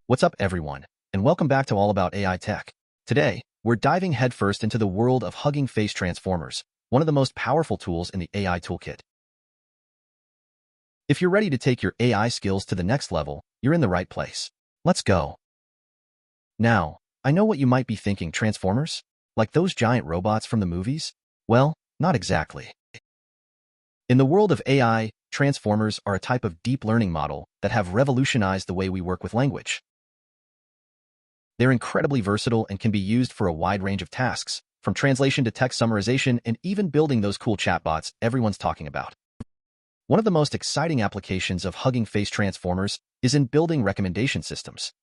What's up, everyone, and welcome back to All About AI Tech. Today, we're diving headfirst into the world of Hugging Face Transformers, one of the most powerful tools in the AI toolkit. If you're ready to take your AI skills to the next level, you're in the right place. Let's go. Now, I know what you might be thinking, Transformers? Like those giant robots from the movies? Well, not exactly. In the world of AI, Transformers are a type of deep learning model that have revolutionized the way we work with language. They're incredibly versatile and can be used for a wide range of tasks, from translation to text summarization and even building those cool chatbots everyone's talking about. One of the most exciting applications of Hugging Face Transformers is in building recommendation systems.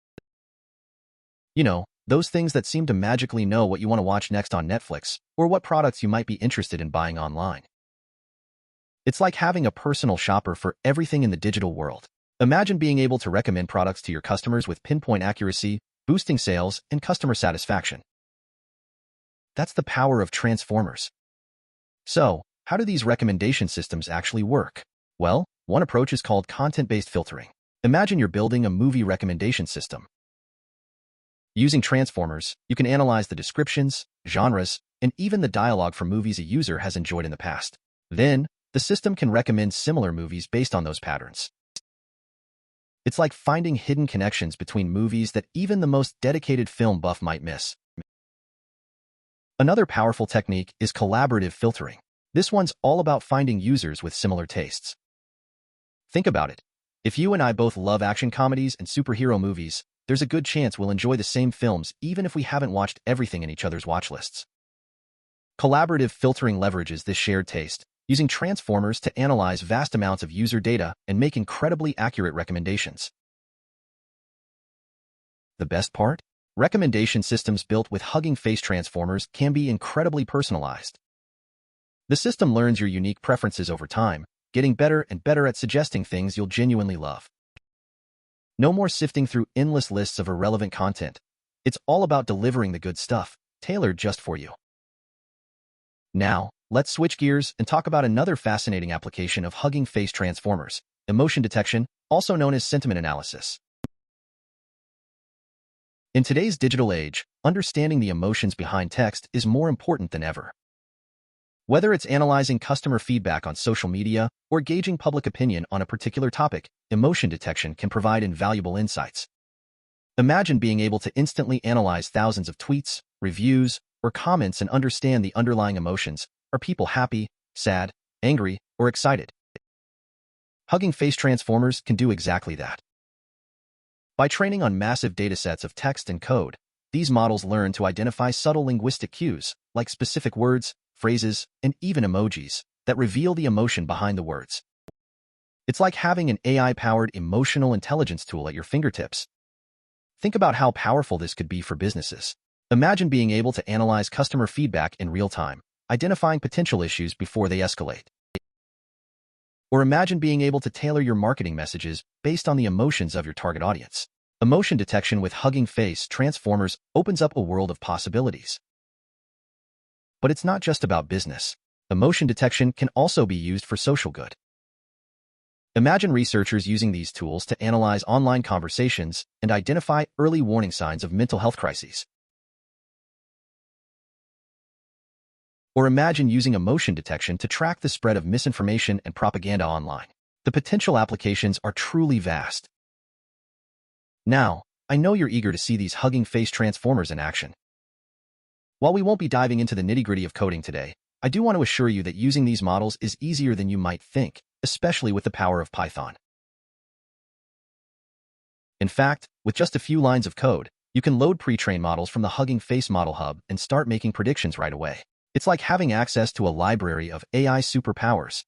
You know, those things that seem to magically know what you want to watch next on Netflix, or what products you might be interested in buying online. It's like having a personal shopper for everything in the digital world. Imagine being able to recommend products to your customers with pinpoint accuracy, boosting sales and customer satisfaction. That's the power of Transformers. So, how do these recommendation systems actually work? Well, one approach is called content-based filtering. Imagine you're building a movie recommendation system. Using Transformers, you can analyze the descriptions, genres, and even the dialogue for movies a user has enjoyed in the past. Then, the system can recommend similar movies based on those patterns. It's like finding hidden connections between movies that even the most dedicated film buff might miss. Another powerful technique is collaborative filtering. This one's all about finding users with similar tastes. Think about it. If you and I both love action comedies and superhero movies, there's a good chance we'll enjoy the same films even if we haven't watched everything in each other's watch lists. Collaborative filtering leverages this shared taste, using Transformers to analyze vast amounts of user data and make incredibly accurate recommendations. The best part? Recommendation systems built with Hugging Face Transformers can be incredibly personalized. The system learns your unique preferences over time, getting better and better at suggesting things you'll genuinely love. No more sifting through endless lists of irrelevant content. It's all about delivering the good stuff, tailored just for you. Now, let's switch gears and talk about another fascinating application of Hugging Face Transformers, emotion detection, also known as sentiment analysis. In today's digital age, understanding the emotions behind text is more important than ever. Whether it's analyzing customer feedback on social media or gauging public opinion on a particular topic, emotion detection can provide invaluable insights. Imagine being able to instantly analyze thousands of tweets, reviews, or comments and understand the underlying emotions. Are people happy, sad, angry, or excited? Hugging Face Transformers can do exactly that. By training on massive datasets of text and code, these models learn to identify subtle linguistic cues, like specific words, phrases, and even emojis, that reveal the emotion behind the words. It's like having an AI-powered emotional intelligence tool at your fingertips. Think about how powerful this could be for businesses. Imagine being able to analyze customer feedback in real time, identifying potential issues before they escalate. Or imagine being able to tailor your marketing messages based on the emotions of your target audience. Emotion detection with Hugging Face Transformers opens up a world of possibilities. But it's not just about business. Emotion detection can also be used for social good. Imagine researchers using these tools to analyze online conversations and identify early warning signs of mental health crises. Or imagine using emotion detection to track the spread of misinformation and propaganda online. The potential applications are truly vast. Now, I know you're eager to see these Hugging Face Transformers in action. While we won't be diving into the nitty-gritty of coding today, I do want to assure you that using these models is easier than you might think, especially with the power of Python. In fact, with just a few lines of code, you can load pre-trained models from the Hugging Face Model Hub and start making predictions right away. It's like having access to a library of AI superpowers.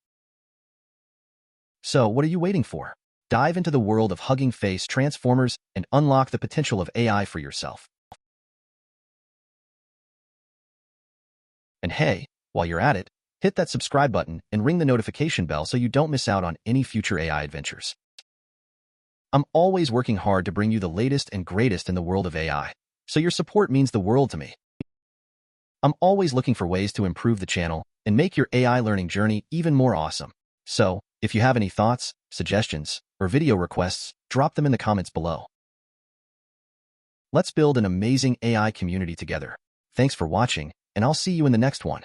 So, what are you waiting for? Dive into the world of Hugging Face Transformers and unlock the potential of AI for yourself. And hey, while you're at it, hit that subscribe button and ring the notification bell so you don't miss out on any future AI adventures. I'm always working hard to bring you the latest and greatest in the world of AI, so your support means the world to me. I'm always looking for ways to improve the channel and make your AI learning journey even more awesome. So, if you have any thoughts, suggestions, or video requests, drop them in the comments below. Let's build an amazing AI community together. Thanks for watching, and I'll see you in the next one.